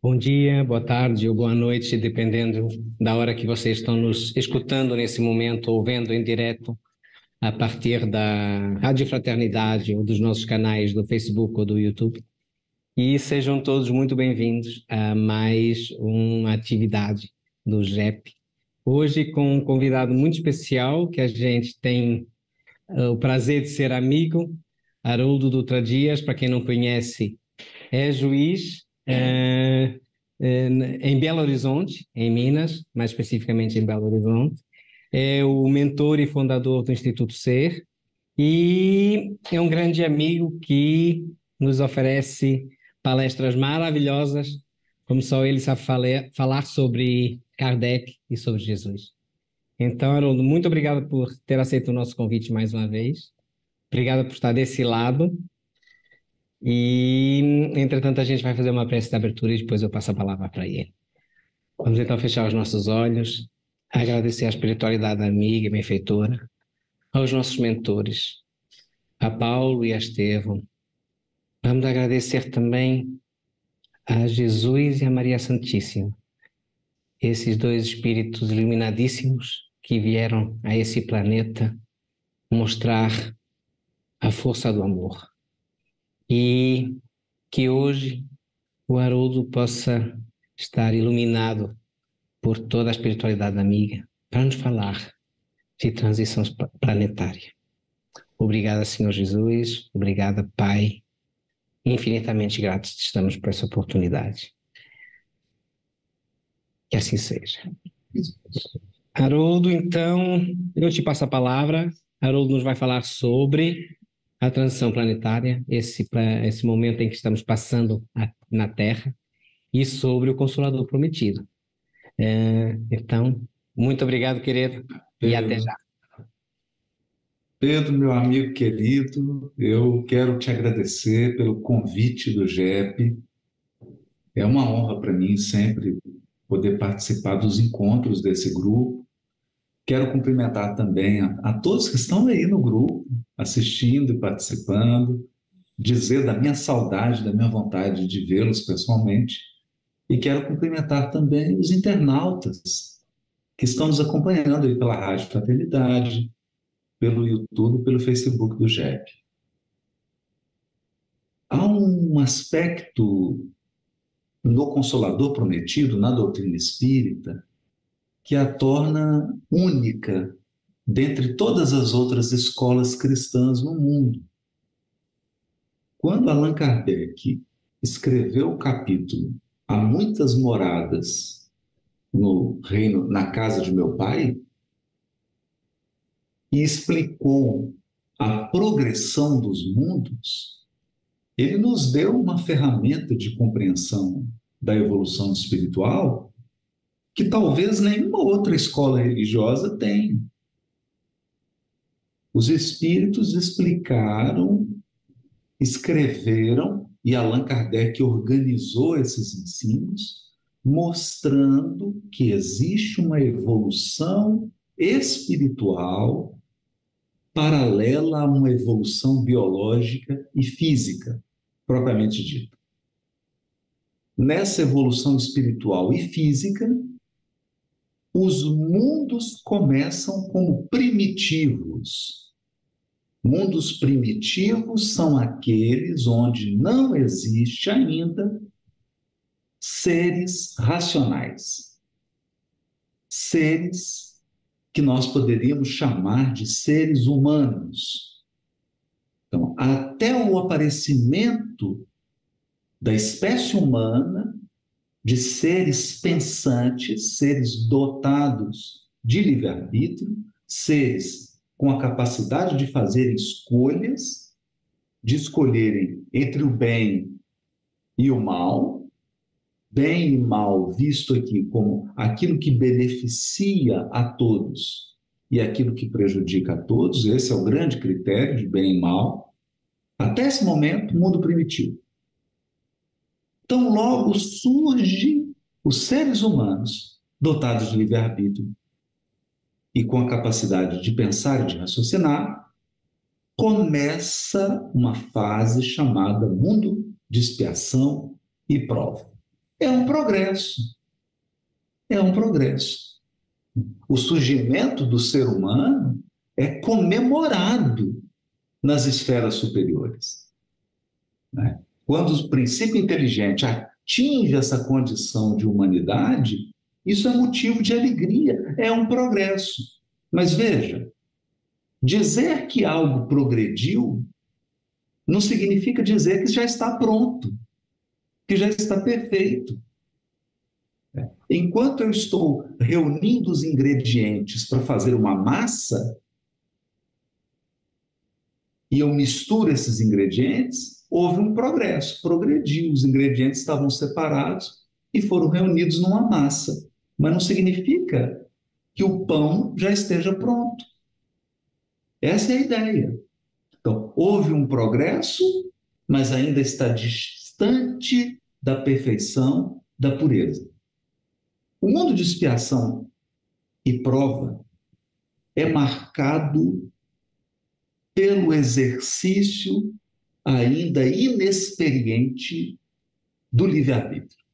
Bom dia, boa tarde ou boa noite, dependendo da hora que vocês estão nos escutando nesse momento ou vendo em direto a partir da Rádio Fraternidade ou dos nossos canais do Facebook ou do YouTube. E sejam todos muito bem-vindos a mais uma atividade do GEP. Hoje com um convidado muito especial que a gente tem o prazer de ser amigo, Haroldo Dutra Dias. Para quem não conhece, é juiz em Belo Horizonte, em Minas, mais especificamente em Belo Horizonte. É o mentor e fundador do Instituto Ser e é um grande amigo que nos oferece palestras maravilhosas, como só ele sabe falar sobre Kardec e sobre Jesus. Então, Haroldo, muito obrigado por ter aceito o nosso convite mais uma vez. Obrigado por estar desse lado. E, entretanto, a gente vai fazer uma prece de abertura e depois eu passo a palavra para ele. Vamos então fechar os nossos olhos, agradecer a espiritualidade amiga e benfeitora, aos nossos mentores, a Paulo e a Estevão. Vamos agradecer também a Jesus e a Maria Santíssima, esses dois espíritos iluminadíssimos que vieram a esse planeta mostrar a força do amor. E que hoje o Haroldo possa estar iluminado por toda a espiritualidade amiga para nos falar de transição planetária. Obrigada, Senhor Jesus. Obrigada, Pai. Infinitamente gratos estamos por essa oportunidade. Que assim seja. Haroldo, então, eu te passo a palavra. Haroldo nos vai falar sobre a transição planetária, esse momento em que estamos passando na Terra, e sobre o Consolador Prometido. Então, muito obrigado, querido, e até Pedro, já. Pedro, meu amigo querido, eu quero te agradecer pelo convite do GEP. É uma honra para mim sempre poder participar dos encontros desse grupo. Quero cumprimentar também a todos que estão aí no grupo, assistindo e participando, dizer da minha saudade, da minha vontade de vê-los pessoalmente. E quero cumprimentar também os internautas que estão nos acompanhando aí pela Rádio Fraternidade, pelo YouTube, pelo Facebook do GEP. Há um aspecto no Consolador Prometido, na doutrina espírita, que a torna única dentre todas as outras escolas cristãs no mundo. Quando Allan Kardec escreveu o capítulo Há muitas moradas no reino, na casa de meu pai, e explicou a progressão dos mundos, ele nos deu uma ferramenta de compreensão da evolução espiritual que talvez nenhuma outra escola religiosa tenha. Os espíritos explicaram, escreveram, e Allan Kardec organizou esses ensinos, mostrando que existe uma evolução espiritual paralela a uma evolução biológica e física, propriamente dita. Nessa evolução espiritual e física, os mundos começam como primitivos. Mundos primitivos são aqueles onde não existe ainda seres racionais, seres que nós poderíamos chamar de seres humanos. Então, até o aparecimento da espécie humana, de seres pensantes, seres dotados de livre-arbítrio, seres com a capacidade de fazer escolhas, de escolherem entre o bem e o mal, bem e mal visto aqui como aquilo que beneficia a todos e aquilo que prejudica a todos, esse é o grande critério de bem e mal, até esse momento, mundo primitivo. Então, logo surgem os seres humanos dotados de livre-arbítrio e com a capacidade de pensar e de raciocinar, começa uma fase chamada mundo de expiação e prova. É um progresso. É um progresso. O surgimento do ser humano é comemorado nas esferas superiores, né? Quando o princípio inteligente atinge essa condição de humanidade, isso é motivo de alegria, é um progresso. Mas veja, dizer que algo progrediu não significa dizer que já está pronto, que já está perfeito. Enquanto eu estou reunindo os ingredientes para fazer uma massa, e eu misturo esses ingredientes, houve um progresso, progrediu, os ingredientes estavam separados e foram reunidos numa massa. Mas não significa que o pão já esteja pronto. Essa é a ideia. Então, houve um progresso, mas ainda está distante da perfeição, da pureza. O mundo de expiação e prova é marcado pelo exercício ainda inexperiente do livre-arbítrio,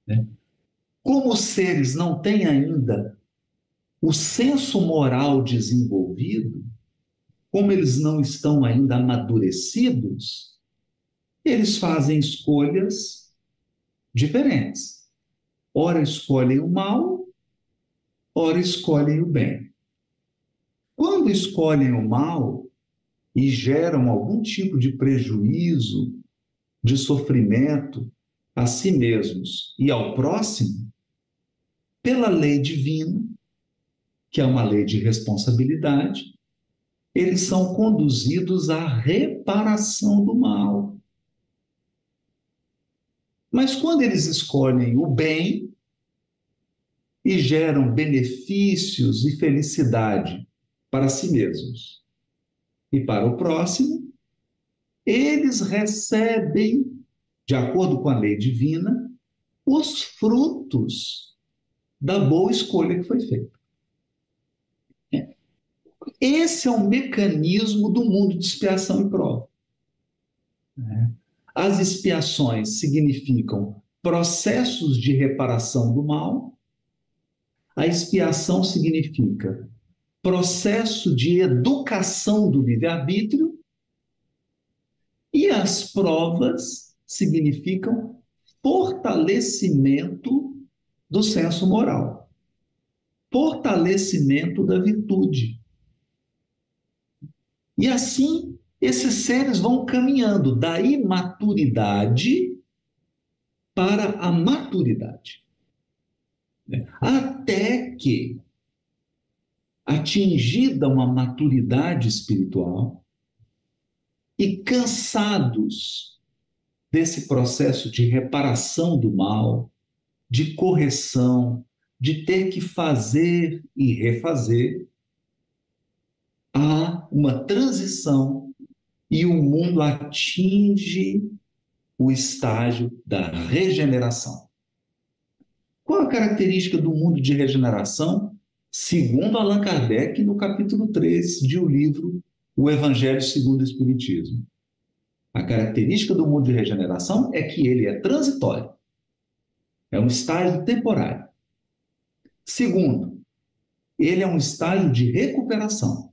né? Como os seres não têm ainda o senso moral desenvolvido, como eles não estão ainda amadurecidos, eles fazem escolhas diferentes. Ora escolhem o mal, ora escolhem o bem. Quando escolhem o mal e geram algum tipo de prejuízo, de sofrimento a si mesmos e ao próximo, pela lei divina, que é uma lei de responsabilidade, eles são conduzidos à reparação do mal. Mas quando eles escolhem o bem e geram benefícios e felicidade para si mesmos e para o próximo, eles recebem, de acordo com a lei divina, os frutos da boa escolha que foi feita. Esse é o mecanismo do mundo de expiação e prova. As expiações significam processos de reparação do mal, a expiação significa processo de educação do livre-arbítrio, e as provas significam fortalecimento do senso moral, fortalecimento da virtude. E assim, esses seres vão caminhando da imaturidade para a maturidade, até que, atingida uma maturidade espiritual e cansados desse processo de reparação do mal, de correção, de ter que fazer e refazer, há uma transição e o mundo atinge o estágio da regeneração. Qual a característica do mundo de regeneração? Segundo Allan Kardec, no capítulo 3 de o livro O Evangelho segundo o Espiritismo. A característica do mundo de regeneração é que ele é transitório. É um estágio temporário. Segundo, ele é um estágio de recuperação.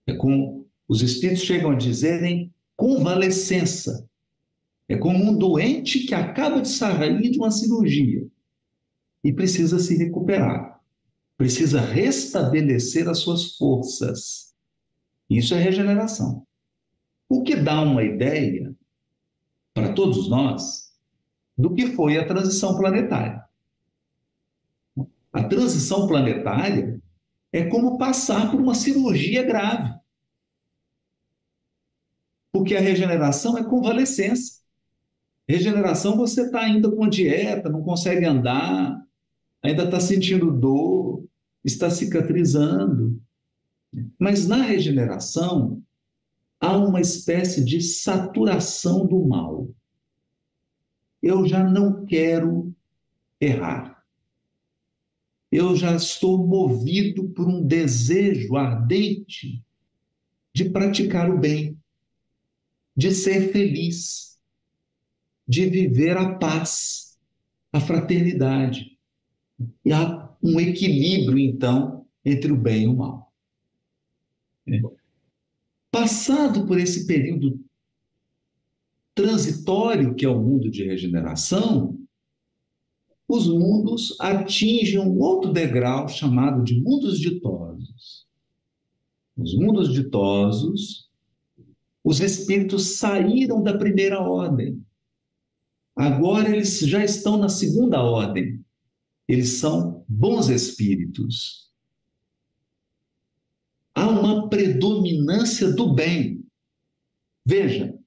É como os espíritos chegam a dizerem convalescença. É como um doente que acaba de sair de uma cirurgia e precisa se recuperar, precisa restabelecer as suas forças. Isso é regeneração. O que dá uma ideia para todos nós do que foi a transição planetária. A transição planetária é como passar por uma cirurgia grave. Porque a regeneração é convalescença. Regeneração, você está ainda com dieta, não consegue andar, ainda está sentindo dor, está cicatrizando. Mas na regeneração, há uma espécie de saturação do mal. Eu já não quero errar. Eu já estou movido por um desejo ardente de praticar o bem, de ser feliz. de viver a paz, a fraternidade. E há um equilíbrio, então, entre o bem e o mal. Passado por esse período transitório, que é o mundo de regeneração, os mundos atingem um outro degrau chamado de mundos ditosos. Os mundos ditosos, os espíritos saíram da primeira ordem. Agora eles já estão na segunda ordem. Eles são bons espíritos. Há uma predominância do bem. Veja,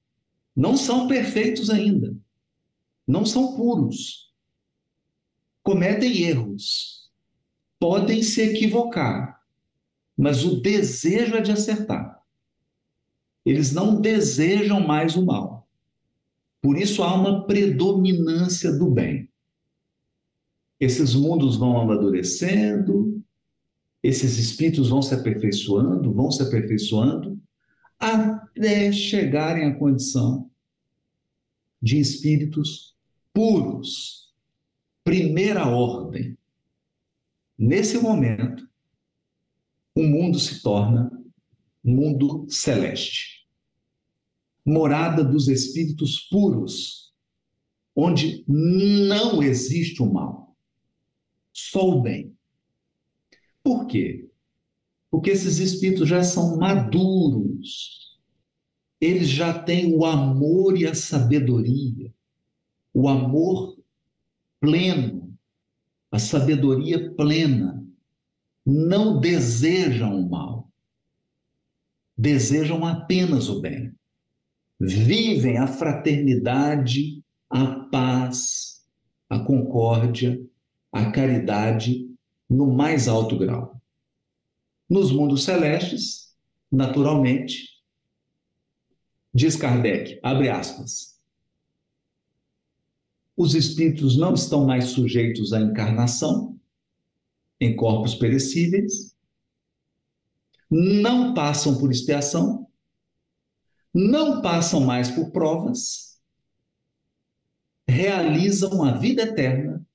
não são perfeitos ainda. Não são puros. Cometem erros. Podem se equivocar. Mas o desejo é de acertar. Eles não desejam mais o mal. Por isso há uma predominância do bem. Esses mundos vão amadurecendo, esses espíritos vão se aperfeiçoando, até chegarem à condição de espíritos puros, primeira ordem. Nesse momento, o mundo se torna mundo celeste, morada dos espíritos puros, onde não existe o mal, só o bem. Por quê? Porque esses espíritos já são maduros, eles já têm o amor e a sabedoria, o amor pleno, a sabedoria plena, não desejam o mal, desejam apenas o bem. Vivem a fraternidade, a paz, a concórdia, a caridade no mais alto grau. Nos mundos celestes, naturalmente, diz Kardec, abre aspas, os espíritos não estão mais sujeitos à encarnação em corpos perecíveis, não passam por expiação, não passam mais por provas, realizam a vida eterna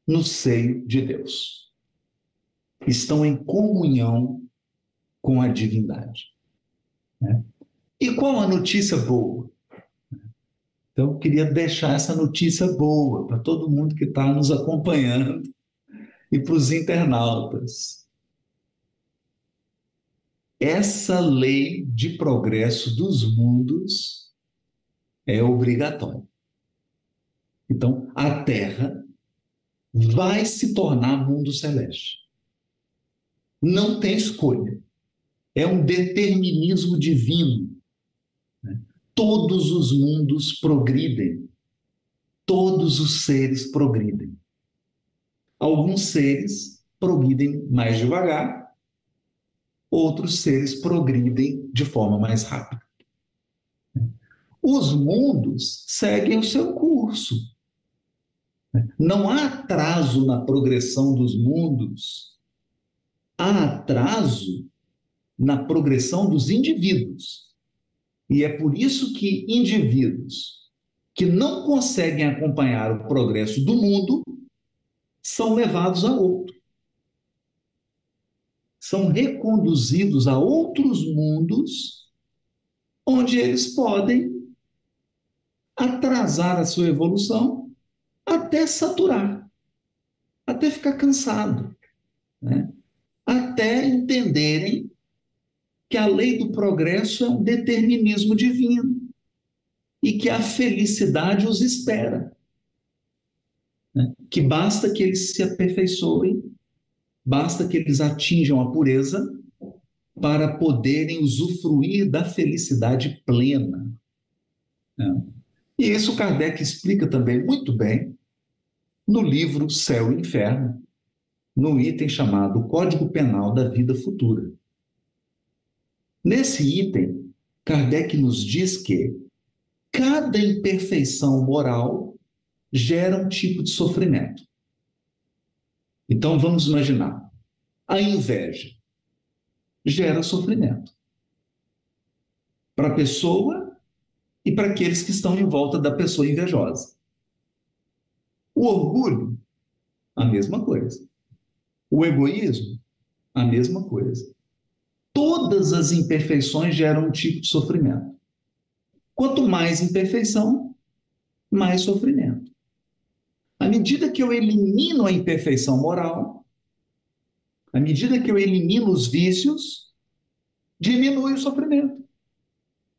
no seio de Deus. Estão em comunhão com a divindade. E qual a notícia boa? Então, eu queria deixar essa notícia boa para todo mundo que está nos acompanhando e para os internautas. Essa lei de progresso dos mundos é obrigatória. Então, a Terra vai se tornar mundo celeste. Não tem escolha. É um determinismo divino. Todos os mundos progridem. Todos os seres progridem. Alguns seres progridem mais devagar, outros seres progridem de forma mais rápida. Os mundos seguem o seu curso. Não há atraso na progressão dos mundos, há atraso na progressão dos indivíduos. E é por isso que indivíduos que não conseguem acompanhar o progresso do mundo são levados a outro. São reconduzidos a outros mundos onde eles podem atrasar a sua evolução até saturar, até ficar cansado, né? Até entenderem que a lei do progresso é um determinismo divino e que a felicidade os espera, né? Que basta que eles se aperfeiçoem, basta que eles atinjam a pureza para poderem usufruir da felicidade plena, né? E isso Kardec explica também muito bem no livro Céu e Inferno, no item chamado Código Penal da Vida Futura. Nesse item, Kardec nos diz que cada imperfeição moral gera um tipo de sofrimento. Então vamos imaginar, a inveja gera sofrimento. Para a pessoa e para aqueles que estão em volta da pessoa invejosa. O orgulho, a mesma coisa. O egoísmo, a mesma coisa. Todas as imperfeições geram um tipo de sofrimento. Quanto mais imperfeição, mais sofrimento. À medida que eu elimino a imperfeição moral, à medida que eu elimino os vícios, diminui o sofrimento.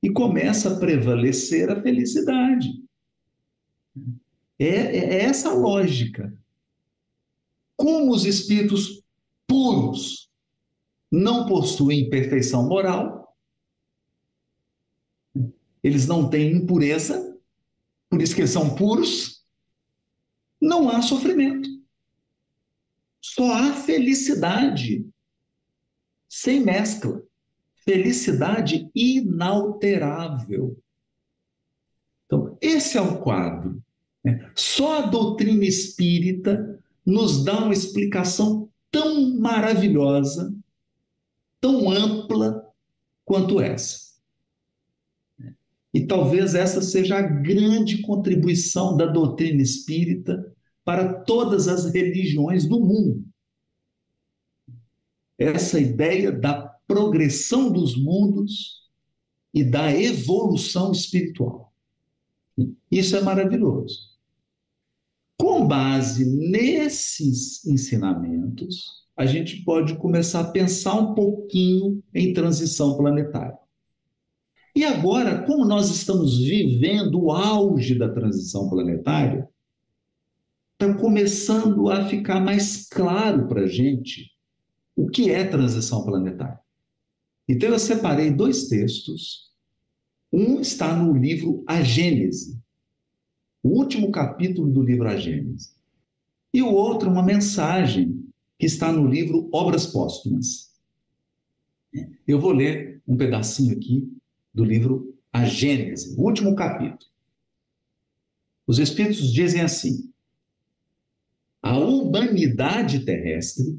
E começa a prevalecer a felicidade. É essa a lógica. Como os espíritos puros não possuem perfeição moral, eles não têm impureza, por isso que eles são puros, não há sofrimento. Só há felicidade, sem mescla. Felicidade inalterável. Então, esse é o quadro. Só a doutrina espírita nos dá uma explicação tão maravilhosa, tão ampla quanto essa. E talvez essa seja a grande contribuição da doutrina espírita para todas as religiões do mundo. Essa ideia da progressão dos mundos e da evolução espiritual. Isso é maravilhoso. Com base nesses ensinamentos, a gente pode começar a pensar um pouquinho em transição planetária. E agora, como nós estamos vivendo o auge da transição planetária, está começando a ficar mais claro para a gente o que é transição planetária. Então, eu separei 2 textos. Um está no livro A Gênese, o último capítulo do livro A Gênese. E o outro, uma mensagem que está no livro Obras Póstumas. Eu vou ler um pedacinho aqui do livro A Gênese, o último capítulo. Os Espíritos dizem assim: a humanidade terrestre,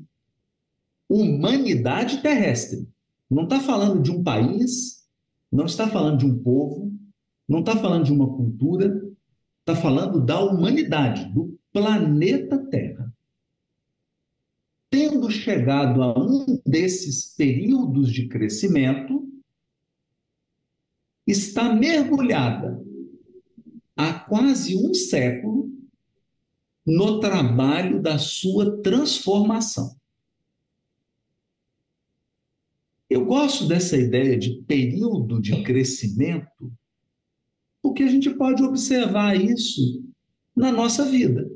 não está falando de um país, não está falando de um povo, não está falando de uma cultura, está falando da humanidade, do planeta Terra. Tendo chegado a um desses períodos de crescimento, está mergulhada há quase um século no trabalho da sua transformação. Eu gosto dessa ideia de período de crescimento, porque a gente pode observar isso na nossa vida.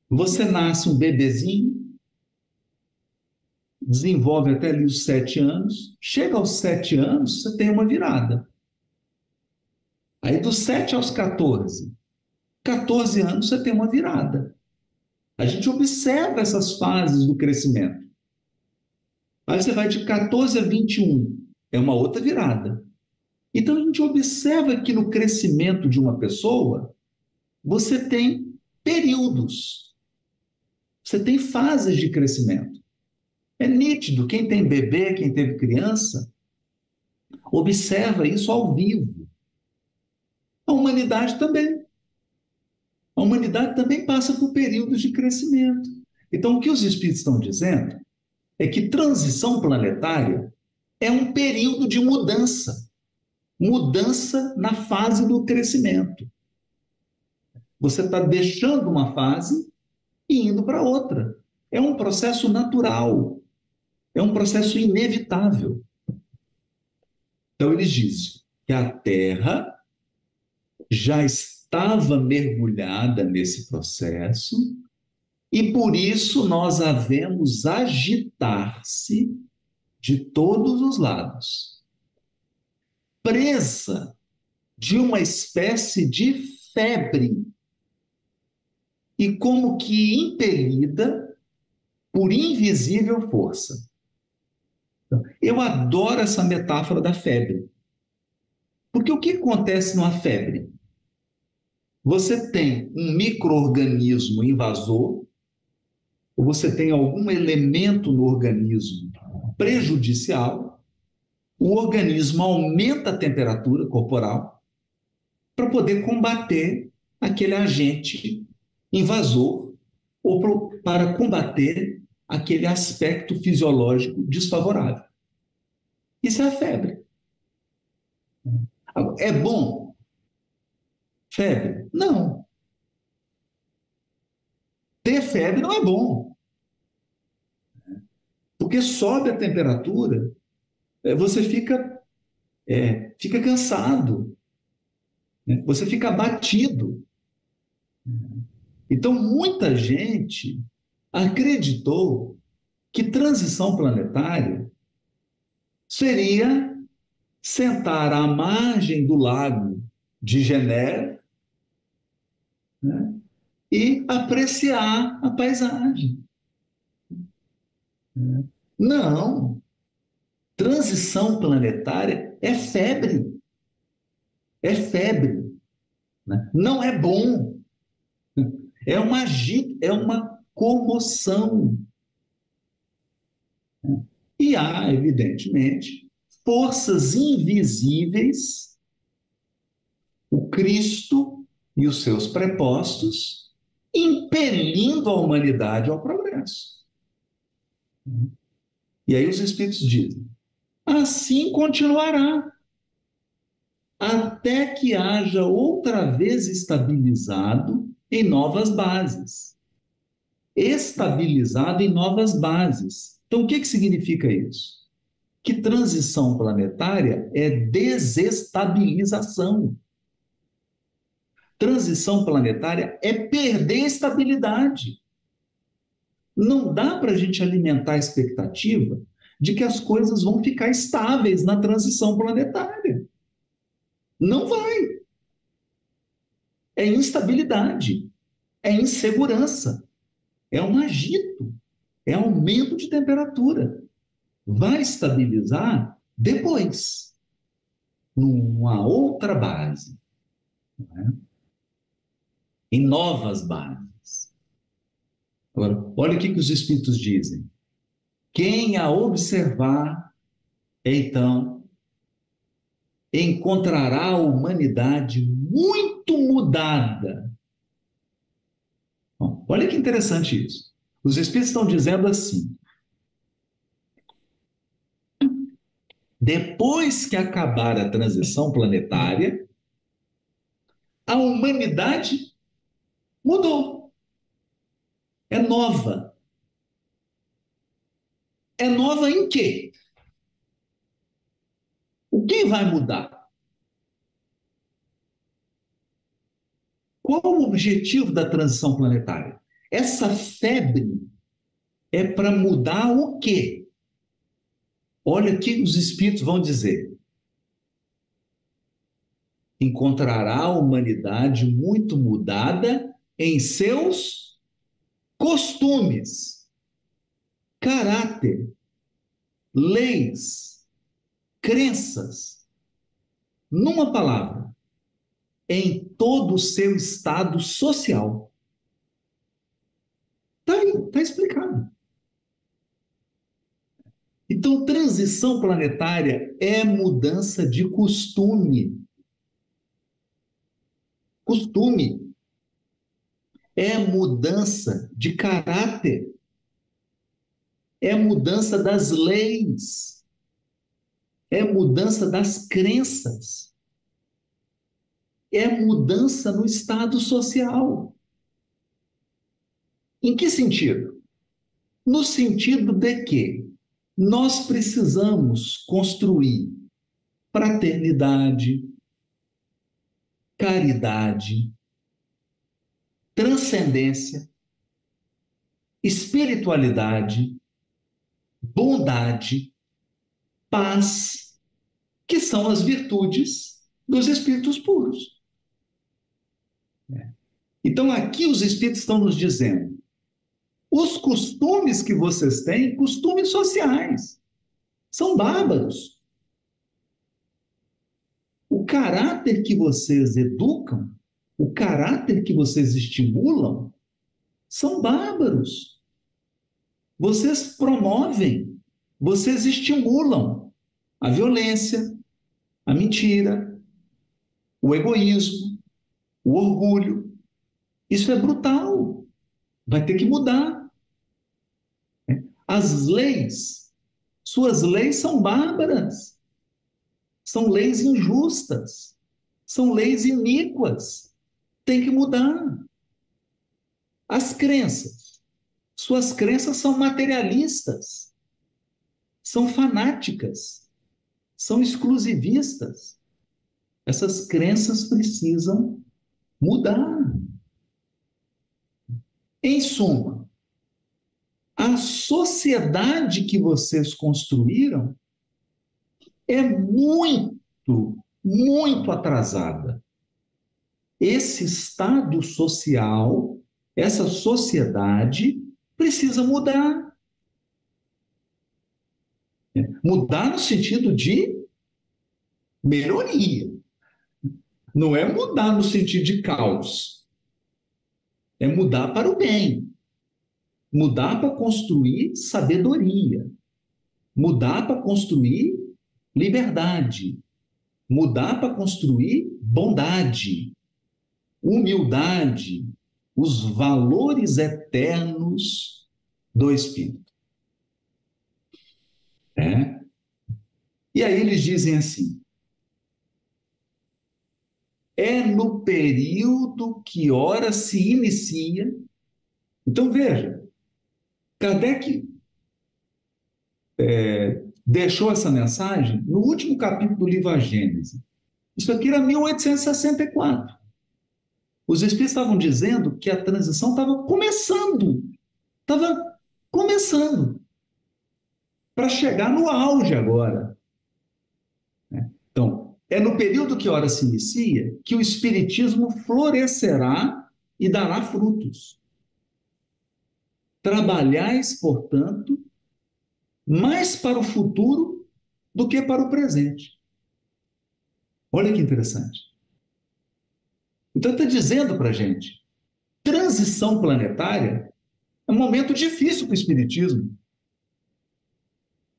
Você nasce um bebezinho, desenvolve até ali os 7 anos, chega aos 7 anos, você tem uma virada. Aí dos 7 aos 14 anos você tem uma virada. A gente observa essas fases do crescimento. Aí você vai de 14 a 21, é uma outra virada. Então a gente observa que no crescimento de uma pessoa, você tem períodos, você tem fases de crescimento. É nítido, quem tem bebê, quem teve criança, observa isso ao vivo. A humanidade também. A humanidade também passa por períodos de crescimento. Então, o que os espíritos estão dizendo é que transição planetária é um período de mudança. Mudança na fase do crescimento. Você está deixando uma fase e indo para outra. É um processo natural. É um processo inevitável. Então, eles dizem que a Terra já estava mergulhada nesse processo e por isso nós a vemos agitar-se de todos os lados, presa de uma espécie de febre e como que impelida por invisível força. Eu adoro essa metáfora da febre, porque o que acontece numa febre? Você tem um micro-organismo invasor, ou você tem algum elemento no organismo prejudicial, o organismo aumenta a temperatura corporal para poder combater aquele agente invasor ou para combater aquele aspecto fisiológico desfavorável. Isso é a febre. É bom? Febre? Não. Ter febre não é bom, porque sobe a temperatura, você fica cansado, né? Você fica abatido. Então, muita gente acreditou que transição planetária seria sentar à margem do lago de Geneve, né, e apreciar a paisagem. Não, transição planetária é febre, né? Não é bom, é uma comoção. E há, evidentemente, forças invisíveis, o Cristo e os seus prepostos, impelindo a humanidade ao progresso. E aí os Espíritos dizem: assim continuará, até que haja outra vez estabilizado em novas bases. Estabilizado em novas bases. Então, o que significa isso? Que transição planetária é desestabilização. Transição planetária é perder estabilidade. Não dá para a gente alimentar a expectativa de que as coisas vão ficar estáveis na transição planetária. Não vai. É instabilidade, é insegurança, é um agito, é aumento de temperatura. Vai estabilizar depois, numa outra base, né? Em novas bases. Agora, olha o que os Espíritos dizem. Quem a observar, então, encontrará a humanidade muito mudada. Bom, olha que interessante isso. Os Espíritos estão dizendo assim: depois que acabar a transição planetária, a humanidade mudou. É nova. É nova em quê? O que vai mudar? Qual o objetivo da transição planetária? Essa febre é para mudar o quê? Olha o que os espíritos vão dizer. Encontrará a humanidade muito mudada em seus costumes, caráter, leis, crenças. Numa palavra, em todo o seu estado social. Está aí, está explicado. Então, transição planetária é mudança de costume. Costume é mudança de caráter, é mudança das leis, é mudança das crenças, é mudança no estado social. Em que sentido? No sentido de que nós precisamos construir fraternidade, caridade, transcendência, espiritualidade, bondade, paz, que são as virtudes dos espíritos puros. Então, aqui os espíritos estão nos dizendo: os costumes que vocês têm, costumes sociais, são bárbaros. O caráter que vocês educam, o caráter que vocês estimulam, são bárbaros. Vocês promovem, vocês estimulam a violência, a mentira, o egoísmo, o orgulho. Isso é brutal. Vai ter que mudar. As leis, suas leis são bárbaras, são leis injustas, são leis iníquas. Tem que mudar. As crenças, suas crenças são materialistas, são fanáticas, são exclusivistas. Essas crenças precisam mudar. Em suma, a sociedade que vocês construíram é muito, muito atrasada. Esse estado social, essa sociedade precisa mudar. Mudar no sentido de melhoria. Não é mudar no sentido de caos. É mudar para o bem. Mudar para construir sabedoria. Mudar para construir liberdade. Mudar para construir bondade, humildade, os valores eternos do Espírito. E aí eles dizem assim: é no período que ora se inicia. Então veja, Kardec deixou essa mensagem no último capítulo do livro A Gênese. Isso aqui era 1864. Os espíritos estavam dizendo que a transição estava começando, para chegar no auge agora. Então, é no período que ora se inicia que o Espiritismo florescerá e dará frutos. Trabalhais, portanto, mais para o futuro do que para o presente. Olha que interessante. Então, está dizendo para a gente, transição planetária é um momento difícil para o Espiritismo,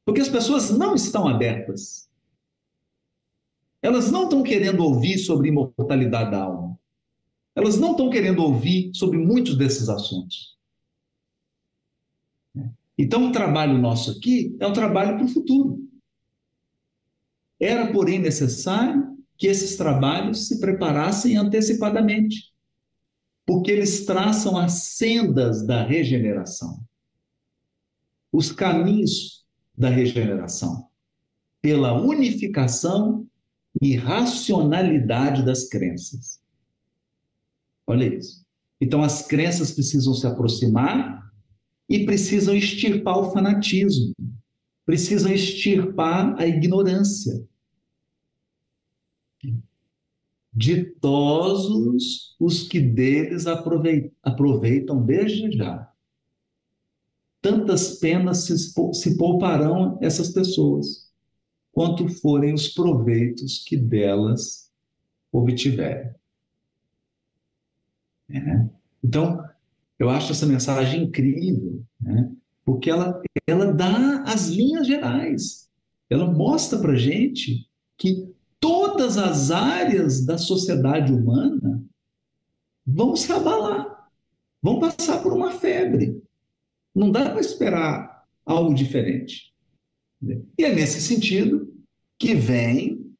porque as pessoas não estão abertas. Elas não estão querendo ouvir sobre imortalidade da alma. Elas não estão querendo ouvir sobre muitos desses assuntos. Então, o trabalho nosso aqui é um trabalho para o futuro. Era, porém, necessário que esses trabalhos se preparassem antecipadamente, porque eles traçam as sendas da regeneração, os caminhos da regeneração, pela unificação e racionalidade das crenças. Olha isso. Então, as crenças precisam se aproximar e precisam extirpar o fanatismo, precisam extirpar a ignorância. Ditosos os que deles aproveitam desde já. Tantas penas se pouparão essas pessoas, quanto forem os proveitos que delas obtiverem. Então, eu acho essa mensagem incrível, porque ela dá as linhas gerais. Ela mostra para a gente que todas as áreas da sociedade humana vão se abalar, vão passar por uma febre. Não dá para esperar algo diferente. E é nesse sentido que vem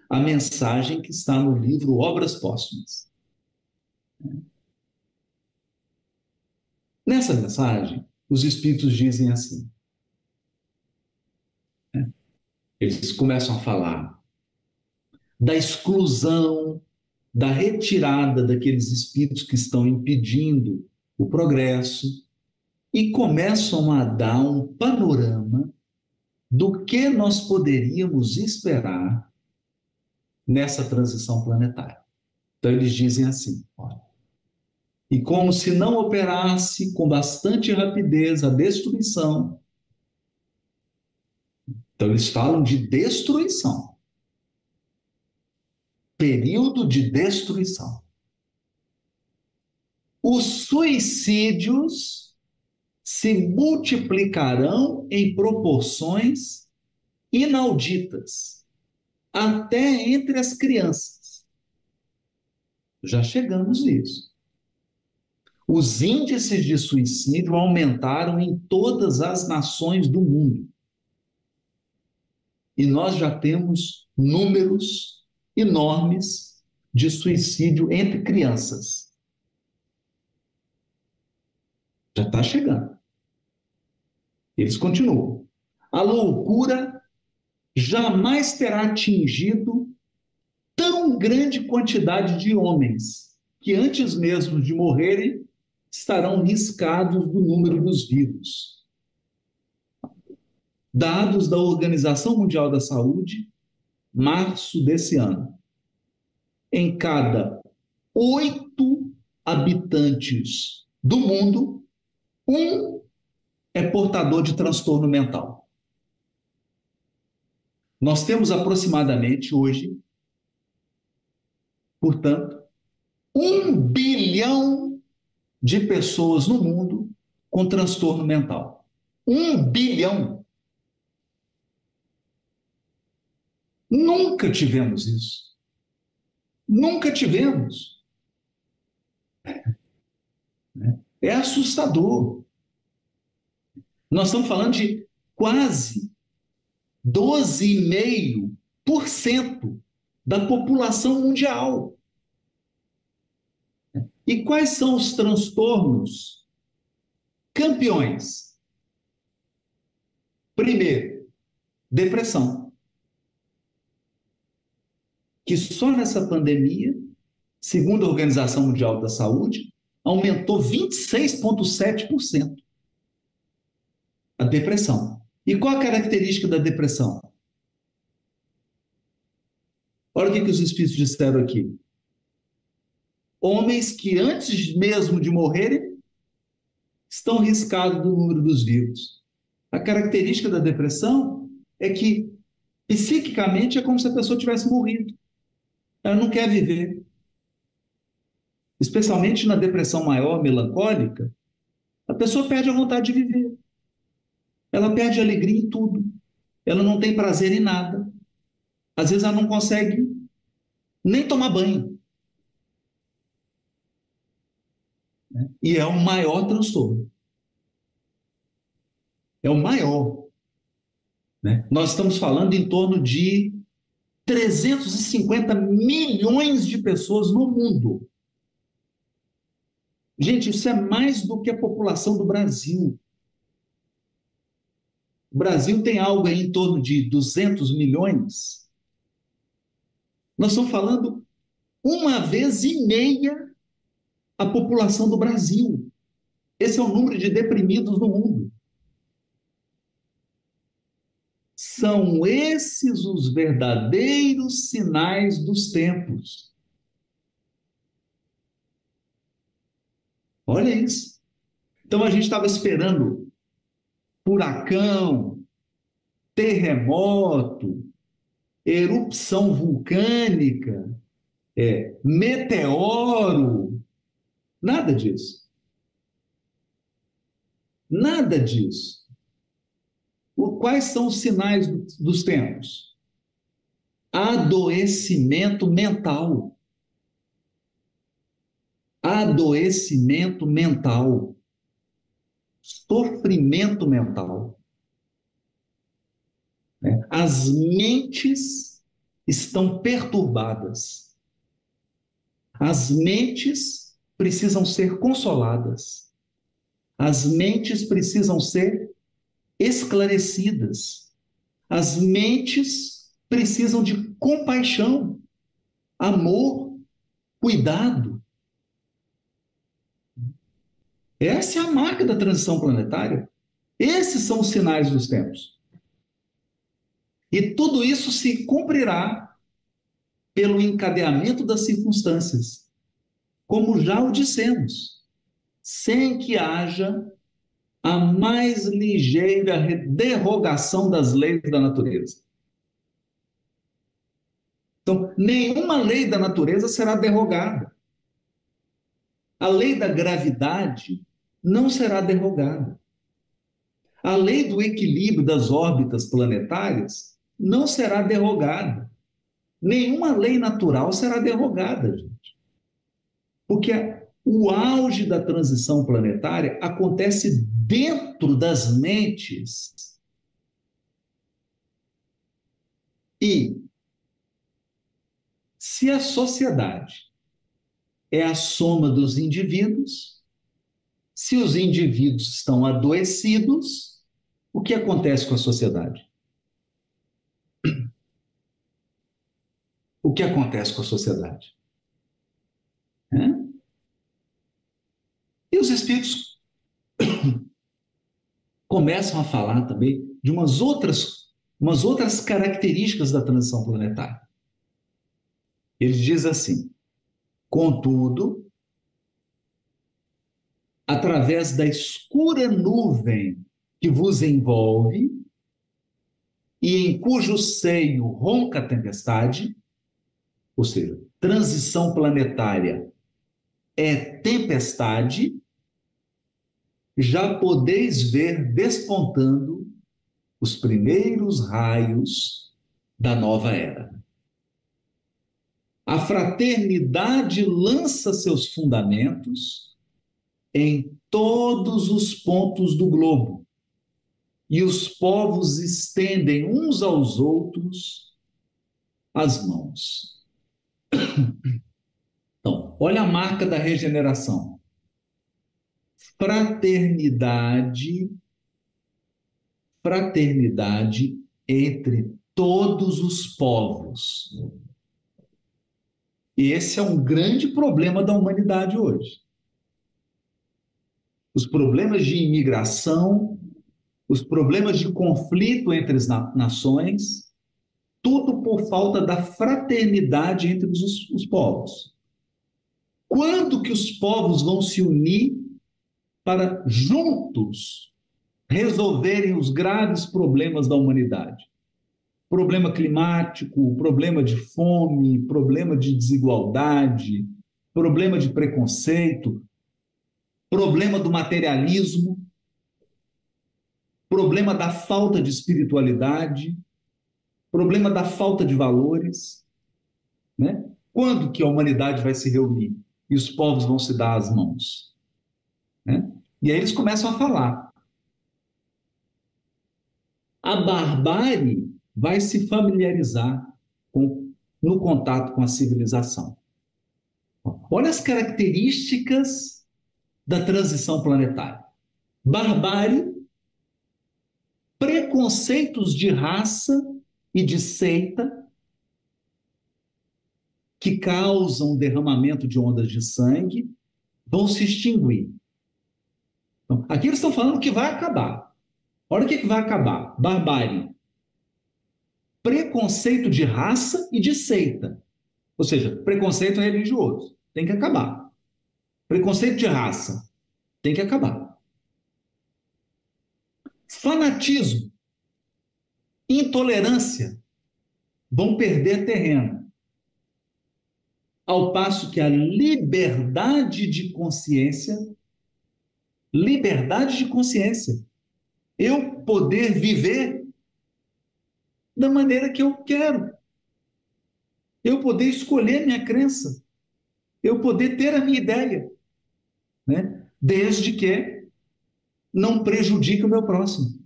a mensagem que está no livro Obras Póstumas. Nessa mensagem, os espíritos dizem assim, eles começam a falar da exclusão, da retirada daqueles espíritos que estão impedindo o progresso e começam a dar um panorama do que nós poderíamos esperar nessa transição planetária. Então, eles dizem assim, olha, e como se não operasse com bastante rapidez a destruição. Então, eles falam de destruição. Período de destruição. Os suicídios se multiplicarão em proporções inauditas, até entre as crianças. Já chegamos nisso. Os índices de suicídio aumentaram em todas as nações do mundo. E nós já temos números enormes de suicídio entre crianças. Já está chegando. Eles continuam. A loucura jamais terá atingido tão grande quantidade de homens que antes mesmo de morrerem estarão riscados do número dos vivos. Dados da Organização Mundial da Saúde, março desse ano. Em cada 8 habitantes do mundo, um é portador de transtorno mental. Nós temos aproximadamente hoje, portanto, 1 bilhão de pessoas no mundo com transtorno mental. 1 bilhão. Nunca tivemos isso. Nunca tivemos. É assustador. Nós estamos falando de quase 12,5% da população mundial. E quais são os transtornos campeões? Primeiro, depressão. Que só nessa pandemia, segundo a Organização Mundial da Saúde, aumentou 26,7% a depressão. E qual a característica da depressão? Olha o que os espíritos disseram aqui. Homens que antes mesmo de morrerem estão riscados do número dos vivos. A característica da depressão é que psiquicamente é como se a pessoa tivesse morrido. Ela não quer viver. Especialmente na depressão maior, melancólica, a pessoa perde a vontade de viver. Ela perde alegria em tudo. Ela não tem prazer em nada. Às vezes ela não consegue nem tomar banho. E é o maior transtorno. É o maior. Nós estamos falando em torno de 350 milhões de pessoas no mundo. Gente, isso é mais do que a população do Brasil. O Brasil tem algo aí em torno de 200 milhões. Nós estamos falando 1,5 vezes a população do Brasil. Esse é o número de deprimidos no mundo. São esses os verdadeiros sinais dos tempos. Olha isso. Então a gente estava esperando furacão, terremoto, erupção vulcânica, meteoro. Nada disso. Nada disso. Quais são os sinais dos tempos? Adoecimento mental. Adoecimento mental. Sofrimento mental. As mentes estão perturbadas. As mentes precisam ser consoladas. As mentes precisam ser esclarecidas. As mentes precisam de compaixão, amor, cuidado. Essa é a marca da transição planetária. Esses são os sinais dos tempos. E tudo isso se cumprirá pelo encadeamento das circunstâncias, como já o dissemos, sem que haja a mais ligeira derrogação das leis da natureza. Então, nenhuma lei da natureza será derrogada. A lei da gravidade não será derrogada. A lei do equilíbrio das órbitas planetárias não será derrogada. Nenhuma lei natural será derrogada, gente. Porque o auge da transição planetária acontece dentro das mentes. E se a sociedade é a soma dos indivíduos, se os indivíduos estão adoecidos, o que acontece com a sociedade? O que acontece com a sociedade? E os espíritos começam a falar também de umas outras características da transição planetária. Ele diz assim: contudo, através da escura nuvem que vos envolve e em cujo seio ronca a tempestade, ou seja, transição planetária é tempestade, já podeis ver despontando os primeiros raios da nova era. A fraternidade lança seus fundamentos em todos os pontos do globo, e os povos estendem uns aos outros as mãos. Então, olha a marca da regeneração. Fraternidade entre todos os povos. E esse é um grande problema da humanidade hoje. Os problemas de imigração, os problemas de conflito entre as nações, tudo por falta da fraternidade entre os povos. Quando que os povos vão se unir para juntos resolverem os graves problemas da humanidade? Problema climático, problema de fome, problema de desigualdade, problema de preconceito, problema do materialismo, problema da falta de espiritualidade, problema da falta de valores, né? Quando que a humanidade vai se reunir e os povos vão se dar as mãos, né? E aí eles começam a falar. A barbárie vai se familiarizar no contato com a civilização. Olha as características da transição planetária. Barbárie, preconceitos de raça e de seita que causam derramamento de ondas de sangue vão se extinguir. Então, aqui eles estão falando que vai acabar. Olha o que vai acabar. Barbárie. Preconceito de raça e de seita. Ou seja, preconceito religioso. Tem que acabar. Preconceito de raça. Tem que acabar. Fanatismo. Intolerância. Vão perder terreno. Ao passo que a liberdade de consciência, eu poder viver da maneira que eu quero, eu poder escolher minha crença, eu poder ter a minha ideia, né? Desde que não prejudique o meu próximo,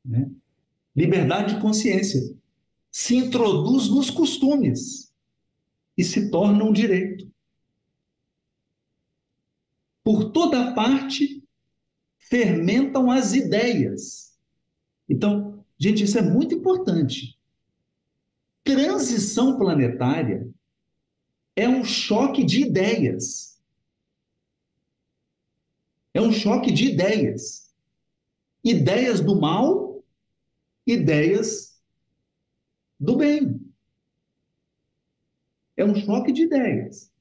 né? Liberdade de consciência se introduz nos costumes e se torna um direito. Por toda parte fermentam as ideias. Então, gente, isso é muito importante. Transição planetária é um choque de ideias. É um choque de ideias. Ideias do mal, ideias do bem. É um choque de ideias.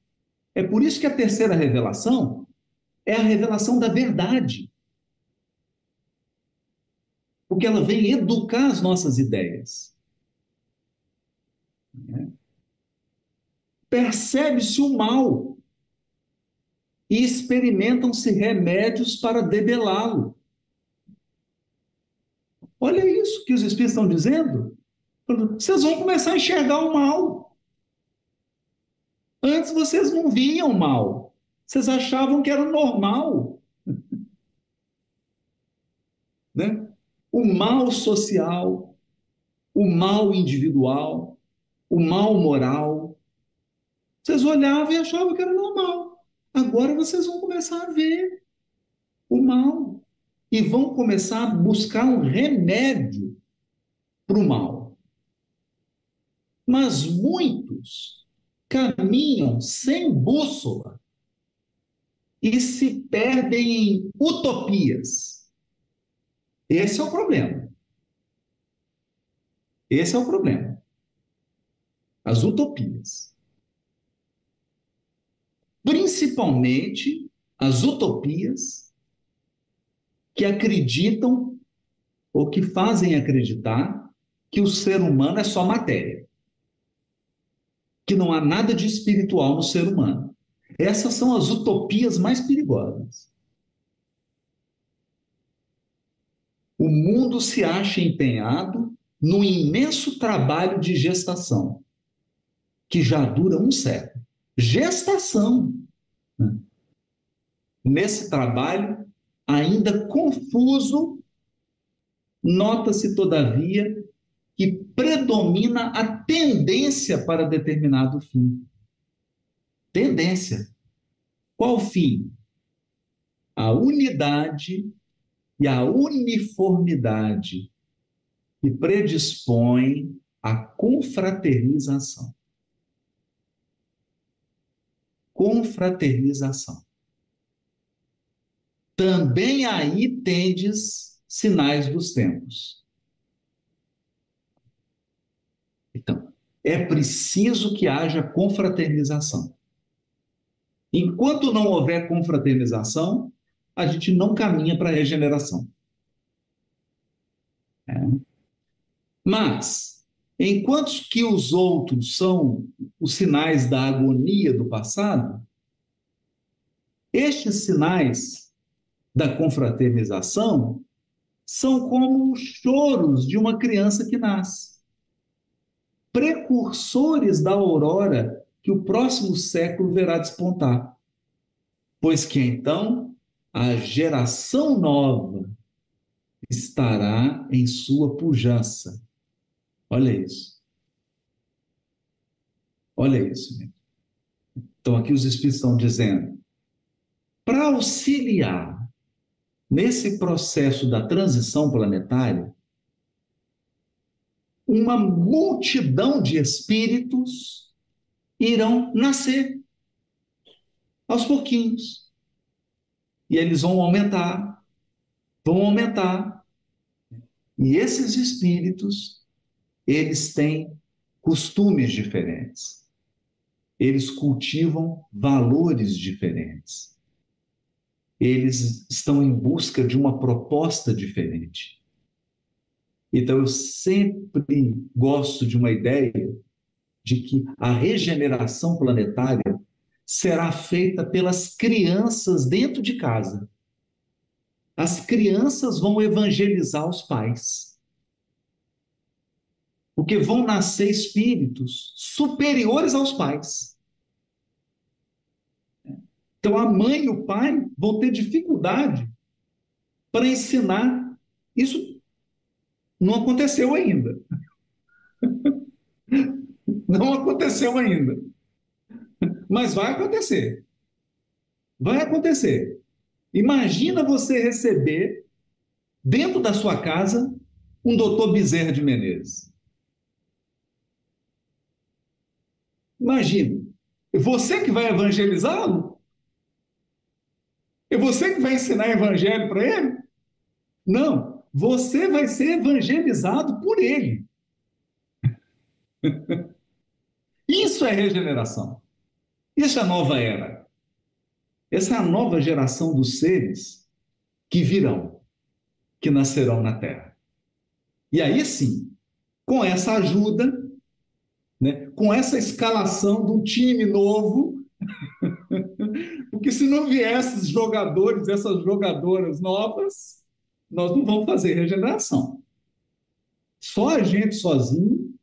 É por isso que a terceira revelação é a revelação da verdade. Porque ela vem educar as nossas ideias. Percebe-se o mal e experimentam-se remédios para debelá-lo. Olha isso que os Espíritos estão dizendo. Vocês vão começar a enxergar o mal. Antes vocês não viam o mal. Vocês achavam que era normal, né? O mal social, o mal individual, o mal moral. Vocês olhavam e achavam que era normal. Agora vocês vão começar a ver o mal e vão começar a buscar um remédio para o mal. Mas muitos caminham sem bússola e se perdem em utopias. Esse é o problema. Esse é o problema. As utopias. Principalmente as utopias que acreditam ou que fazem acreditar que o ser humano é só matéria, que não há nada de espiritual no ser humano. Essas são as utopias mais perigosas. O mundo se acha empenhado num imenso trabalho de gestação, que já dura um século. Gestação. Nesse trabalho, ainda confuso, nota-se, todavia, que predomina a tendência para determinado fim. Tendência. Qual fim? A unidade e a uniformidade que predispõe à confraternização. Confraternização. Também aí tendes sinais dos tempos. Então, é preciso que haja confraternização. Enquanto não houver confraternização, a gente não caminha para a regeneração. Mas, enquanto que os outros são os sinais da agonia do passado, estes sinais da confraternização são como os choros de uma criança que nasce, precursores da aurora que o próximo século verá despontar, pois que então a geração nova estará em sua pujança. Olha isso. Olha isso. Então aqui os Espíritos estão dizendo, para auxiliar nesse processo da transição planetária, uma multidão de espíritos irão nascer aos pouquinhos. E eles vão aumentar, vão aumentar. E esses espíritos, eles têm costumes diferentes. Eles cultivam valores diferentes. Eles estão em busca de uma proposta diferente. Então, eu sempre gosto de uma ideia de que a regeneração planetária será feita pelas crianças dentro de casa. As crianças vão evangelizar os pais. Porque vão nascer espíritos superiores aos pais. Então, a mãe e o pai vão ter dificuldade para ensinar. Isso não aconteceu ainda. Não aconteceu ainda. Mas vai acontecer. Vai acontecer. Imagina você receber, dentro da sua casa, um doutor Bezerra de Menezes. Imagina. É você que vai evangelizá-lo? É você que vai ensinar evangelho para ele? Não. Você vai ser evangelizado por ele. Isso é regeneração. Isso é a nova era. Essa é a nova geração dos seres que virão, que nascerão na Terra. E aí sim, com essa ajuda, né, com essa escalação de um time novo, porque se não viessem esses jogadores, essas jogadoras novas, nós não vamos fazer regeneração. Só a gente sozinho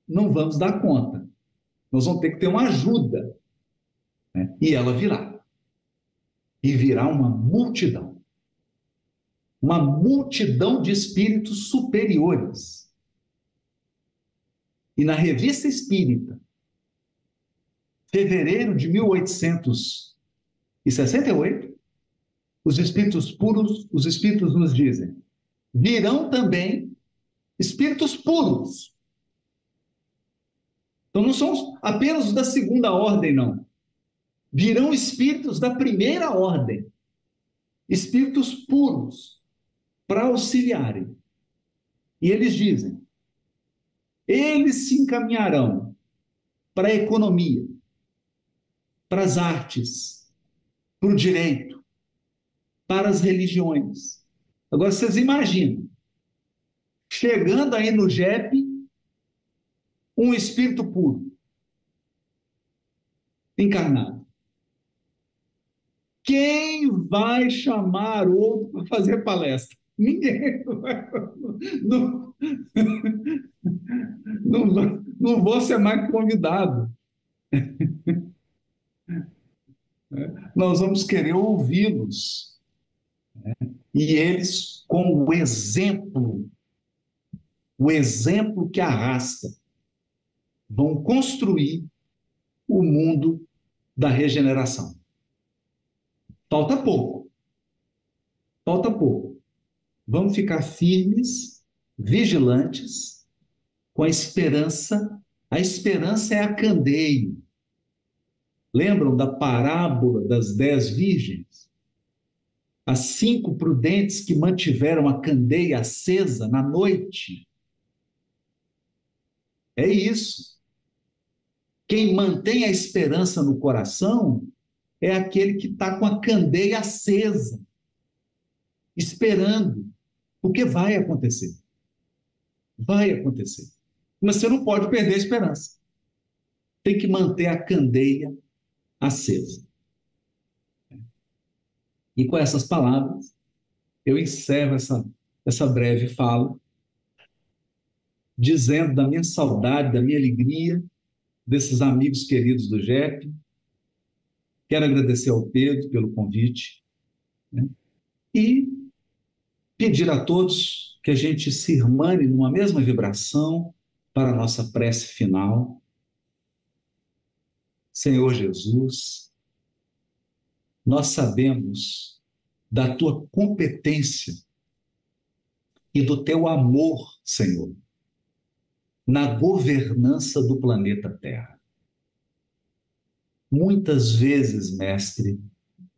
não vamos dar conta. Nós vamos ter que ter uma ajuda, né? E ela virá. E virá uma multidão. Uma multidão de espíritos superiores. E na Revista Espírita, fevereiro de 1868, os espíritos puros, os espíritos nos dizem, virão também espíritos puros. Então não são apenas os da segunda ordem, não. Virão espíritos da primeira ordem, espíritos puros, para auxiliarem. E eles dizem, eles se encaminharão para a economia, para as artes, para o direito, para as religiões. Agora vocês imaginam, chegando aí no JEP, um espírito puro, encarnado. Quem vai chamar outro para fazer palestra? Ninguém. Não, não vou ser mais convidado. Nós vamos querer ouvi-los. E eles, como o exemplo que arrasta, vão construir o mundo da regeneração. Falta pouco. Falta pouco. Vamos ficar firmes, vigilantes, com a esperança. A esperança é a candeia. Lembram da parábola das 10 virgens? As 5 prudentes que mantiveram a candeia acesa na noite. É isso. Quem mantém a esperança no coração é aquele que está com a candeia acesa, esperando, porque vai acontecer. Vai acontecer. Mas você não pode perder a esperança. Tem que manter a candeia acesa. E com essas palavras, eu encerro essa breve fala, dizendo da minha saudade, da minha alegria, desses amigos queridos do JEP. Quero agradecer ao Pedro pelo convite, né? E pedir a todos que a gente se irmane numa mesma vibração para a nossa prece final. Senhor Jesus, nós sabemos da tua competência e do teu amor, Senhor, na governança do planeta Terra. Muitas vezes, mestre,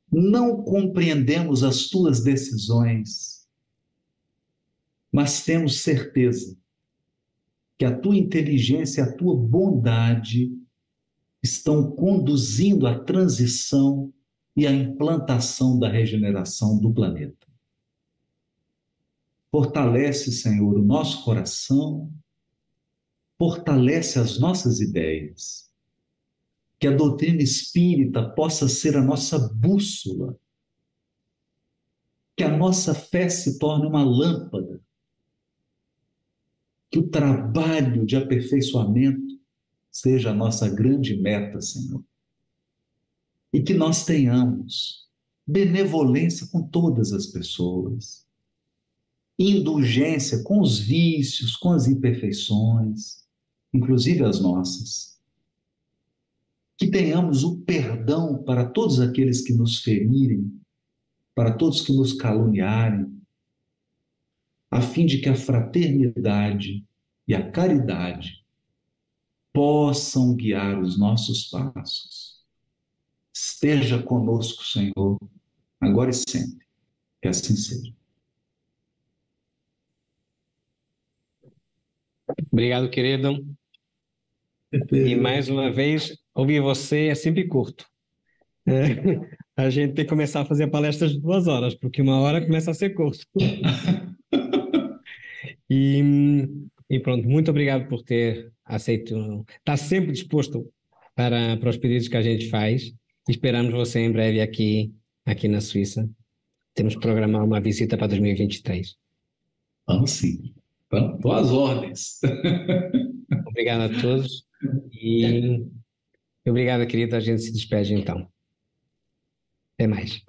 não compreendemos as tuas decisões, mas temos certeza que a tua inteligência e a tua bondade estão conduzindo a transição e a implantação da regeneração do planeta. Fortalece, Senhor, o nosso coração, fortalece as nossas ideias, que a doutrina espírita possa ser a nossa bússola, que a nossa fé se torne uma lâmpada, que o trabalho de aperfeiçoamento seja a nossa grande meta, Senhor. E que nós tenhamos benevolência com todas as pessoas, indulgência com os vícios, com as imperfeições, inclusive as nossas. Que tenhamos o perdão para todos aqueles que nos ferirem, para todos que nos caluniarem, a fim de que a fraternidade e a caridade possam guiar os nossos passos. Esteja conosco, Senhor, agora e sempre. Que assim seja. Obrigado, querido. E mais uma vez, ouvir você é sempre curto. A gente tem que começar a fazer palestras de 2 horas, porque 1 hora começa a ser curto. E pronto, muito obrigado por ter aceito, está sempre disposto para os pedidos que a gente faz. Esperamos você em breve aqui na Suíça. Temos que programar uma visita para 2023. Vamos sim. Então, tô às ordens. Obrigado a todos e obrigado, querido. A gente se despede então. Até mais.